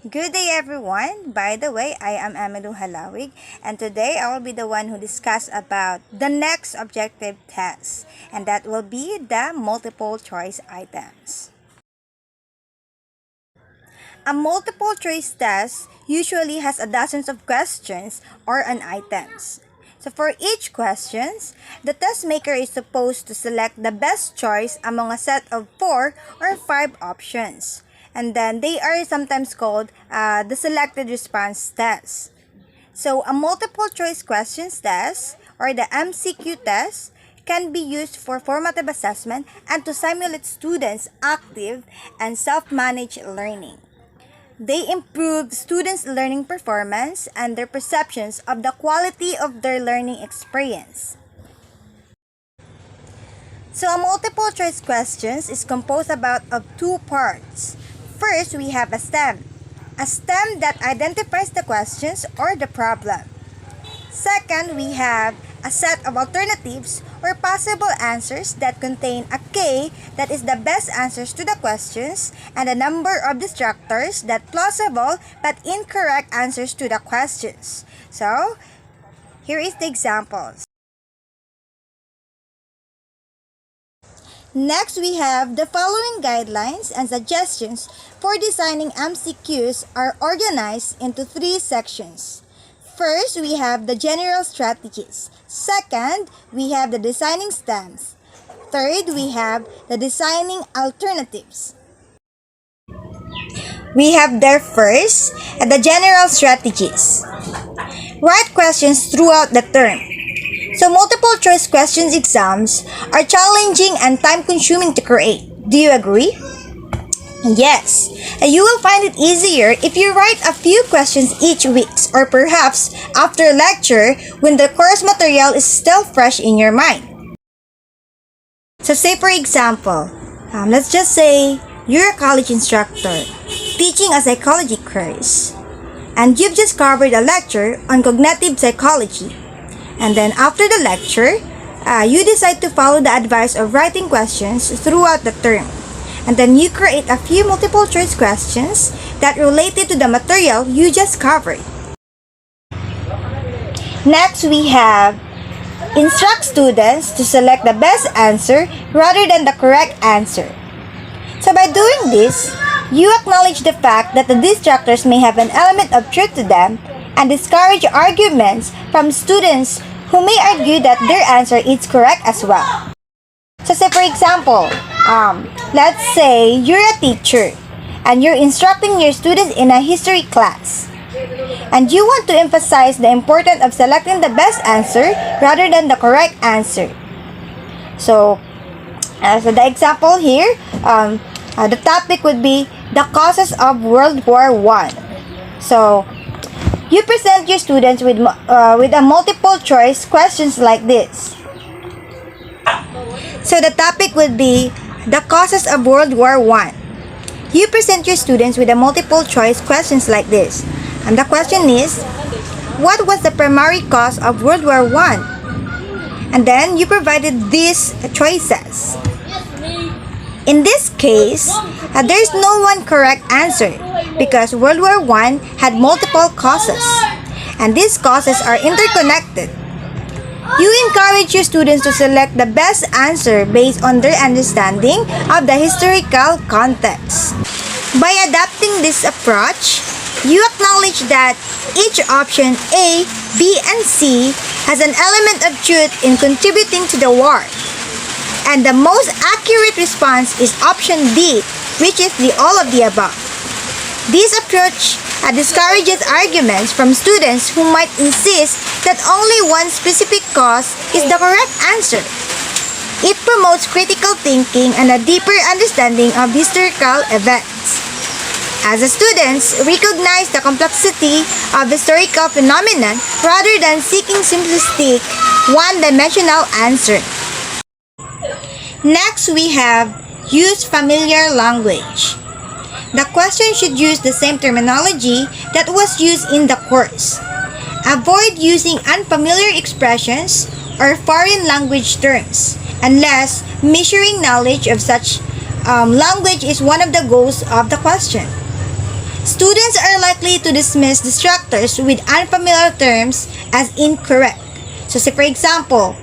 Good day everyone! By the way, I am Amadou Halawig and today I will be the one who discuss about the next objective test, and that will be the multiple choice items. A multiple choice test usually has a dozens of questions or an items. So for each questions, the test maker is supposed to select the best choice among a set of 4 or 5 options. And then they are sometimes called the selected response test. So a multiple choice questions test or the MCQ test can be used for formative assessment and to simulate students' active and self-managed learning. They improve students' learning performance and their perceptions of the quality of their learning experience. So a multiple choice questions is composed of 2 parts. First, we have a stem that identifies the questions or the problem. Second, we have a set of alternatives or possible answers that contain a K that is the best answers to the questions and a number of distractors that plausible but incorrect answers to the questions. So, here is the examples. Next, we have the following guidelines and suggestions for designing MCQs are organized into 3 sections. First, we have the general strategies. Second, we have the designing stems. Third, we have the designing alternatives. We have there first the general strategies. Write questions throughout the term. So multiple choice questions exams are challenging and time-consuming to create. Do you agree? Yes. You will find it easier if you write a few questions each week or perhaps after lecture when the course material is still fresh in your mind. So say for example, let's just say you're a college instructor teaching a psychology course and you've just covered a lecture on cognitive psychology. And then after the lecture, you decide to follow the advice of writing questions throughout the term. And then you create a few multiple choice questions that related to the material you just covered. Next, we have instruct students to select the best answer rather than the correct answer. So by doing this, you acknowledge the fact that the distractors may have an element of truth to them and discourage arguments from students who may argue that their answer is correct as well. So say for example, let's say you're a teacher and you're instructing your students in a history class. And you want to emphasize the importance of selecting the best answer rather than the correct answer. So the example here, the topic would be the causes of World War I. So you present your students with a multiple choice questions like this. So the topic would be the causes of World War I. You present your students with a multiple choice questions like this. And the question is, what was the primary cause of World War I? And then you provided these choices. In this case, there is no one correct answer because World War I had multiple causes, and these causes are interconnected. You encourage your students to select the best answer based on their understanding of the historical context. By adopting this approach, you acknowledge that each option A, B, and C has an element of truth in contributing to the war. And the most accurate response is option D, which is the all of the above. This approach discourages arguments from students who might insist that only one specific cause is the correct answer. It promotes critical thinking and a deeper understanding of historical events. As students recognize the complexity of historical phenomenon rather than seeking simplistic, one-dimensional answer. Next, we have use familiar language. The question should use the same terminology that was used in the course. Avoid using unfamiliar expressions or foreign language terms unless measuring knowledge of such language is one of the goals of the question. students are likely to dismiss distractors with unfamiliar terms as incorrect. So say for example,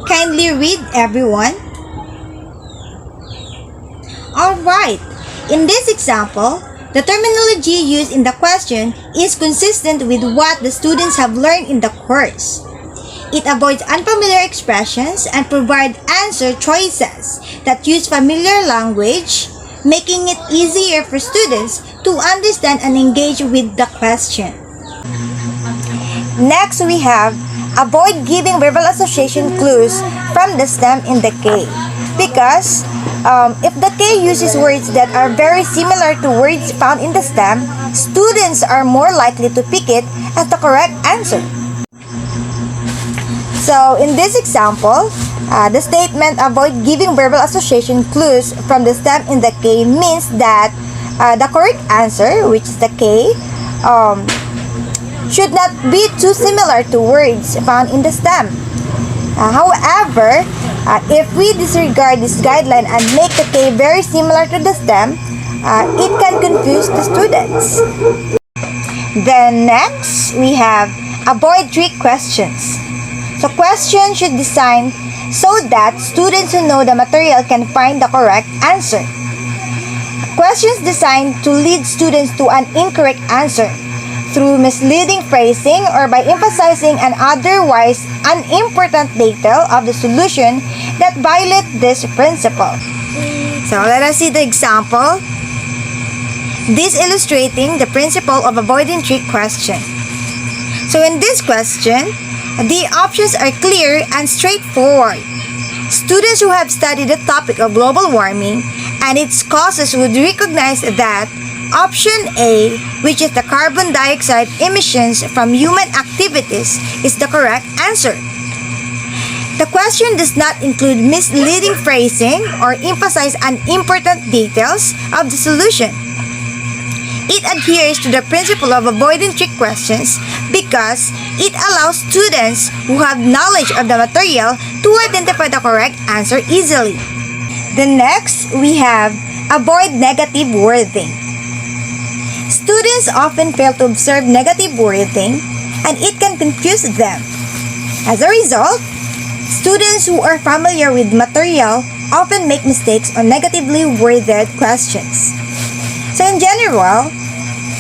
kindly read everyone. Alright, in this example, the terminology used in the question is consistent with what the students have learned in the course. It avoids unfamiliar expressions and provides answer choices that use familiar language, making it easier for students to understand and engage with the question. Next, we have avoid giving verbal association clues from the stem in the K. Because if the K uses words that are very similar to words found in the stem, students are more likely to pick it as the correct answer. So, in this example, the statement avoid giving verbal association clues from the stem in the K means that the correct answer, which is the K, should not be too similar to words found in the stem. However, if we disregard this guideline and make the K very similar to the stem, it can confuse the students. Then next, we have avoid trick questions. So questions should be designed so that students who know the material can find the correct answer. Questions designed to lead students to an incorrect answer through misleading phrasing or by emphasizing an otherwise unimportant detail of the solution that violate this principle. So let us see the example. This illustrating the principle of avoiding trick question. So in this question, the options are clear and straightforward. Students who have studied the topic of global warming and its causes would recognize that option A, which is the carbon dioxide emissions from human activities, is the correct answer. The question does not include misleading phrasing or emphasize unimportant details of the solution. It adheres to the principle of avoiding trick questions because it allows students who have knowledge of the material to identify the correct answer easily. The next, we have avoid negative wording. Students often fail to observe negative wording and it can confuse them. As a result, students who are familiar with material often make mistakes on negatively worded questions. So in general,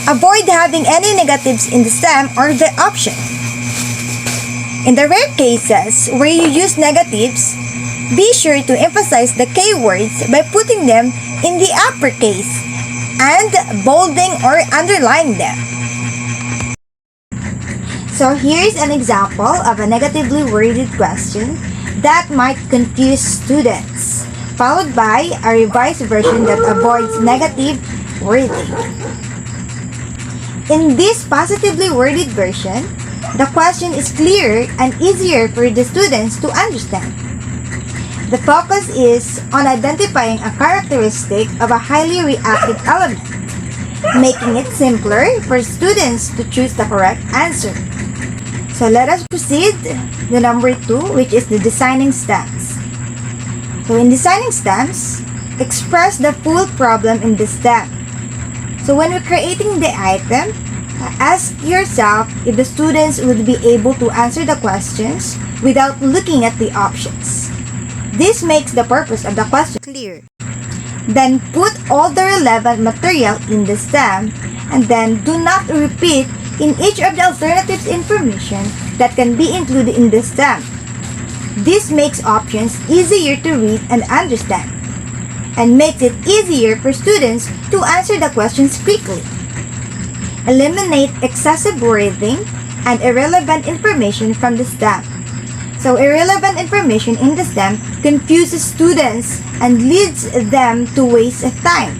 avoid having any negatives in the stem or the option. In the rare cases where you use negatives, be sure to emphasize the K words by putting them in the uppercase and bolding or underlining them. So here's an example of a negatively worded question that might confuse students, followed by a revised version that avoids negative wording. In this positively worded version, the question is clearer and easier for the students to understand. The focus is on identifying a characteristic of a highly reactive element, making it simpler for students to choose the correct answer. So let us proceed to number 2, which is the designing stems. So in designing stems, express the full problem in the stem. So when we're creating the item, ask yourself if the students would be able to answer the questions without looking at the options. This makes the purpose of the question clear. Then put all the relevant material in the stem and then do not repeat in each of the alternatives information that can be included in the stem. This makes options easier to read and understand, and makes it easier for students to answer the questions quickly. Eliminate excessive wording and irrelevant information from the stem. So irrelevant information in the stem confuses students and leads them to waste time.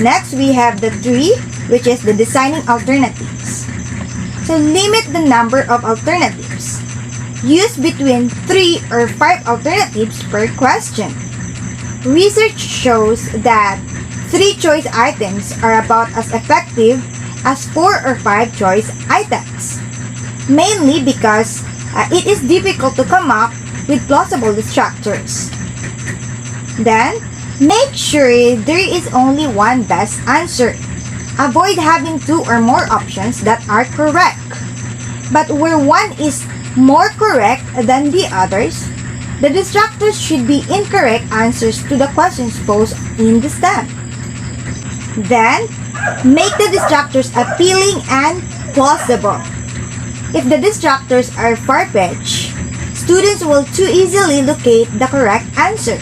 Next, we have the 3, which is the designing alternatives. So limit the number of alternatives. Use between 3 or 5 alternatives per question. Research shows that 3 choice items are about as effective as 4 or 5 choice items, mainly because it is difficult to come up with plausible distractors. Then, Make sure there is only one best answer. Avoid having two or more options that are correct. But where one is more correct than the others, the distractors should be incorrect answers to the questions posed in the STEM. Then, make the distractors appealing and plausible. If the distractors are far-fetched, students will too easily locate the correct answer,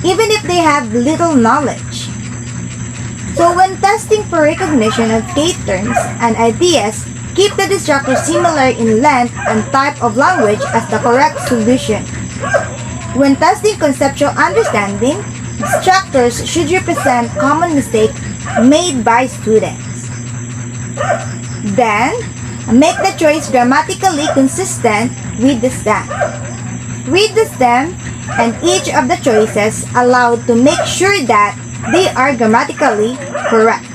even if they have little knowledge. So when testing for recognition of key terms and ideas, keep the distractors similar in length and type of language as the correct solution. When testing conceptual understanding, distractors should represent common mistakes made by students. Then, make the choice grammatically consistent with the STEM. Read the STEM and each of the choices aloud to make sure that they are grammatically correct.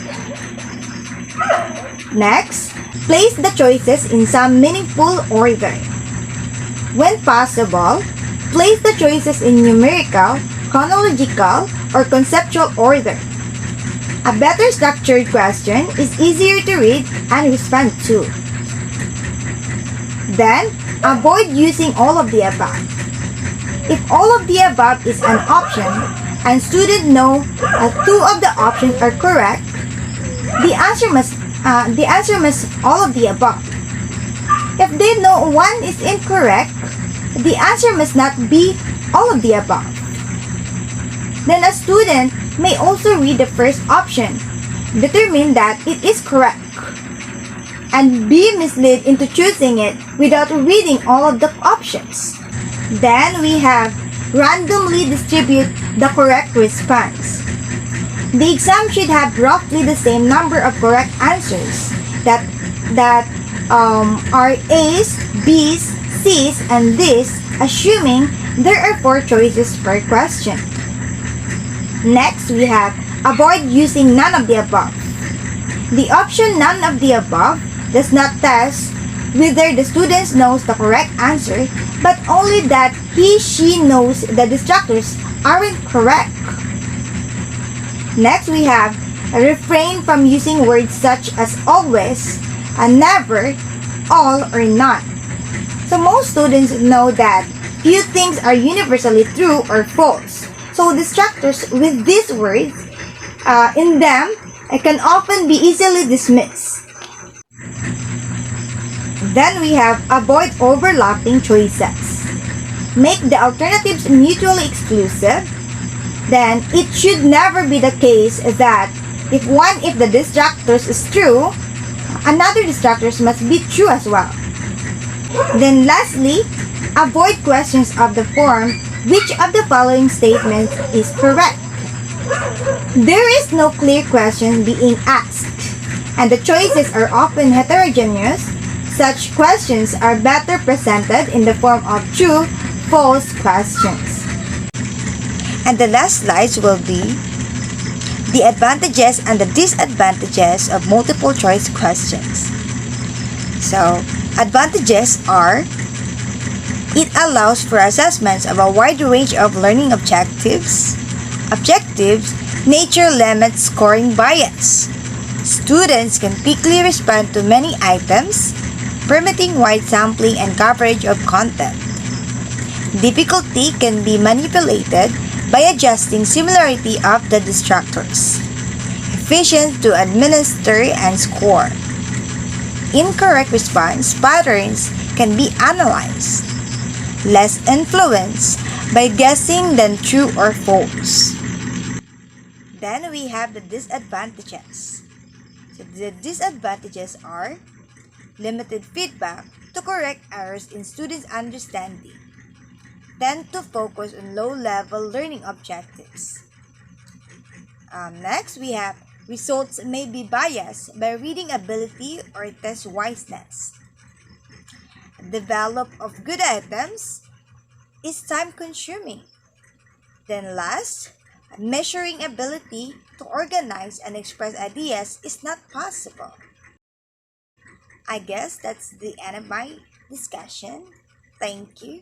Next, place the choices in some meaningful order. When possible, place the choices in numerical, chronological, or conceptual order. A better structured question is easier to read and respond to. Then, avoid using all of the above. If all of the above is an option and students know two of the options are correct, the answer must all of the above. If they know one is incorrect, the answer must not be all of the above. Then a student may also read the first option, determine that it is correct, and be misled into choosing it without reading all of the options. Then we have randomly distribute the correct response. The exam should have roughly the same number of correct answers that are A's, B's, C's, and D's, assuming there are 4 choices per question. Next, we have avoid using none of the above. The option none of the above does not test whether the student knows the correct answer, but only that he/she knows the distractors aren't correct. Next, we have refrain from using words such as always, never, all, or none. So most students know that few things are universally true or false. So distractors with these words in them can often be easily dismissed. Then we have avoid overlapping choices. Make the alternatives mutually exclusive. Then it should never be the case that if the distractors is true, another distractors must be true as well. Then lastly, avoid questions of the form, which of the following statements is correct? There is no clear question being asked, and the choices are often heterogeneous. Such questions are better presented in the form of true, false questions. And the last slides will be the advantages and the disadvantages of multiple choice questions. So, advantages are it allows for assessments of a wide range of learning objectives. Objectives, nature limits scoring bias. Students can quickly respond to many items, permitting wide sampling and coverage of content. Difficulty can be manipulated by adjusting similarity of the distractors. Efficient to administer and score. Incorrect response patterns can be analyzed. Less influence by guessing than true or false. Then we have the disadvantages. So the disadvantages are limited feedback to correct errors in students' understanding. Tend to focus on low-level learning objectives. Next, we have results may be biased by reading ability or test wiseness. Develop of good items is time-consuming. Then last, measuring ability to organize and express ideas is not possible. I guess that's the end of my discussion. Thank you.